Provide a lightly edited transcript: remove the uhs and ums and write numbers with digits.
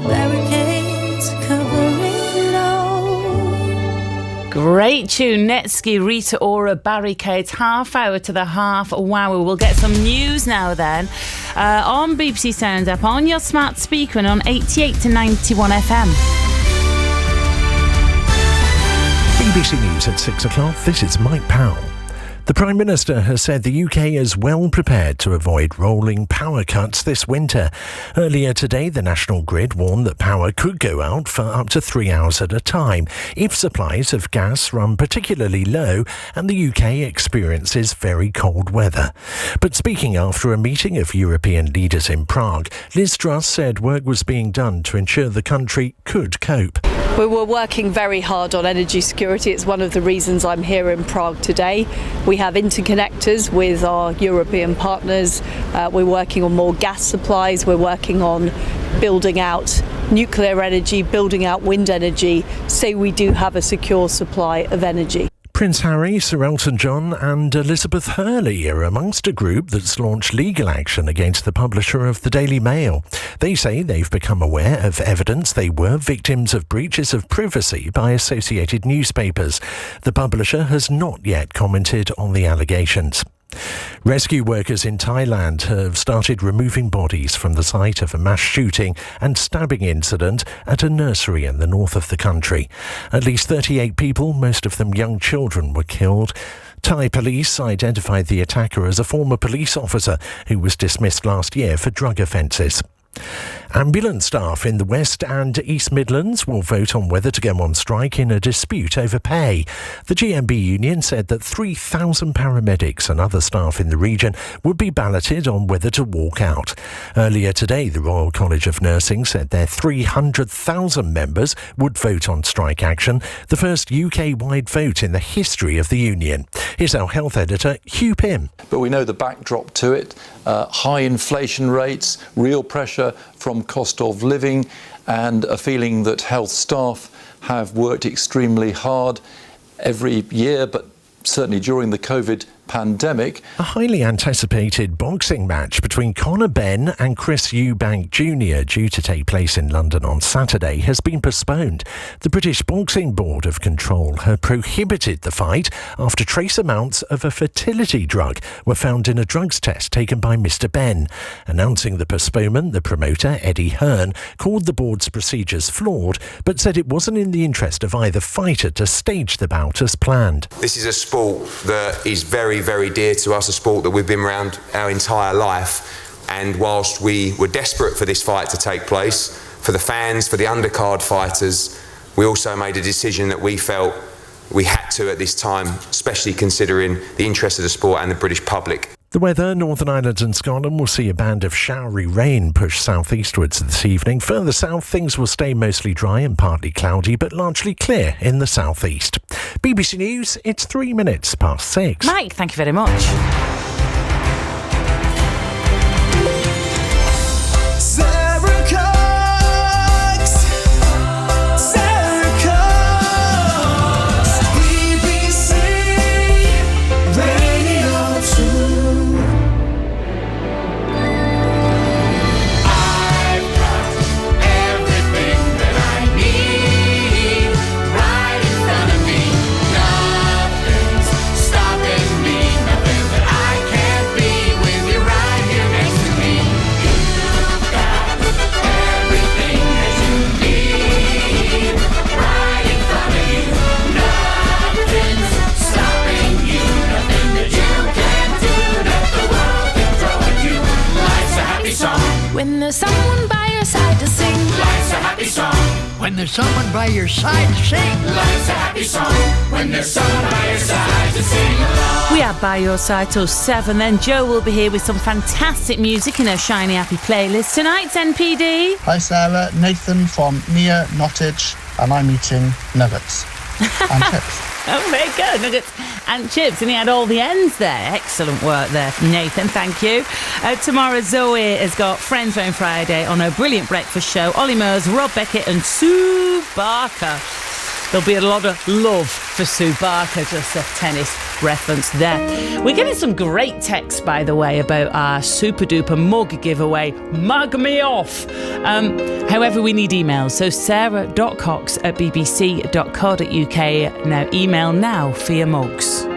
barricades covering it all. Great tune, Netsky, Rita Ora, Barricades, half hour to the half. Wow, we'll get some news now then. On BBC Sound app, on your smart speaker and on 88 to 91 FM. BBC News at 6 o'clock. This is Mike Powell. The Prime Minister has said the UK is well prepared to avoid rolling power cuts this winter. Earlier today, the National Grid warned that power could go out for up to 3 hours at a time if supplies of gas run particularly low and the UK experiences very cold weather. But speaking after a meeting of European leaders in Prague, Liz Truss said work was being done to ensure the country could cope. We were working very hard on energy security. It's one of the reasons I'm here in Prague today. We have interconnectors with our European partners. We're working on more gas supplies. We're working on building out nuclear energy, building out wind energy, so we do have a secure supply of energy. Prince Harry, Sir Elton John and Elizabeth Hurley are amongst a group that's launched legal action against the publisher of the Daily Mail. They say they've become aware of evidence they were victims of breaches of privacy by associated newspapers. The publisher has not yet commented on the allegations. Rescue workers in Thailand have started removing bodies from the site of a mass shooting and stabbing incident at a nursery in the north of the country. At least 38 people, most of them young children, were killed. Thai police identified the attacker as a former police officer who was dismissed last year for drug offences. Ambulance staff in the West and East Midlands will vote on whether to go on strike in a dispute over pay. The GMB union said that 3,000 paramedics and other staff in the region would be balloted on whether to walk out. Earlier today, the Royal College of Nursing said their 300,000 members would vote on strike action, the first UK-wide vote in the history of the union. Here's our health editor, Hugh Pym. But we know the backdrop to it, high inflation rates, real pressure from cost of living, and a feeling that health staff have worked extremely hard every year, but certainly during the COVID pandemic. A highly anticipated boxing match between Conor Benn and Chris Eubank Jr., due to take place in London on Saturday, has been postponed. The British Boxing Board of Control have prohibited the fight after trace amounts of a fertility drug were found in a drugs test taken by Mr. Benn. Announcing the postponement, the promoter, Eddie Hearn, called the board's procedures flawed, but said it wasn't in the interest of either fighter to stage the bout as planned. This is a sport that is very, very dear to us, a sport that we've been around our entire life, and whilst we were desperate for this fight to take place, for the fans, for the undercard fighters, we also made a decision that we felt we had to at this time, especially considering the interest of the sport and the British public. The weather, Northern Ireland and Scotland will see a band of showery rain push southeastwards this evening. Further south, things will stay mostly dry and partly cloudy, but largely clear in the southeast. BBC News, it's 3 minutes past 6. Mike, thank you very much. When there's someone by your side to sing, life's a happy song. When there's someone by your side to sing, Life's a happy song. When there's someone by your side to sing along. We are by your side till 7. Then Jo will be here with some fantastic music in her Shiny Happy playlist. Tonight's NPD. Hi Sarah, Nathan from near Nottage, and I'm eating nuggets and chips. Oh, very good. Nuggets and chips. And he had all the ends there. Excellent work there from Nathan. Thank you. Tomorrow, Zoe has got Friends Round Friday on her brilliant breakfast show. Ollie Murs, Rob Beckett and Sue Barker. There'll be a lot of love for Sue Barker, just a tennis reference there. We're getting some great texts, by the way, about our super duper mug giveaway. Mug me off. However, we need emails. So sarah.cox@bbc.co.uk. Now email now for your mugs.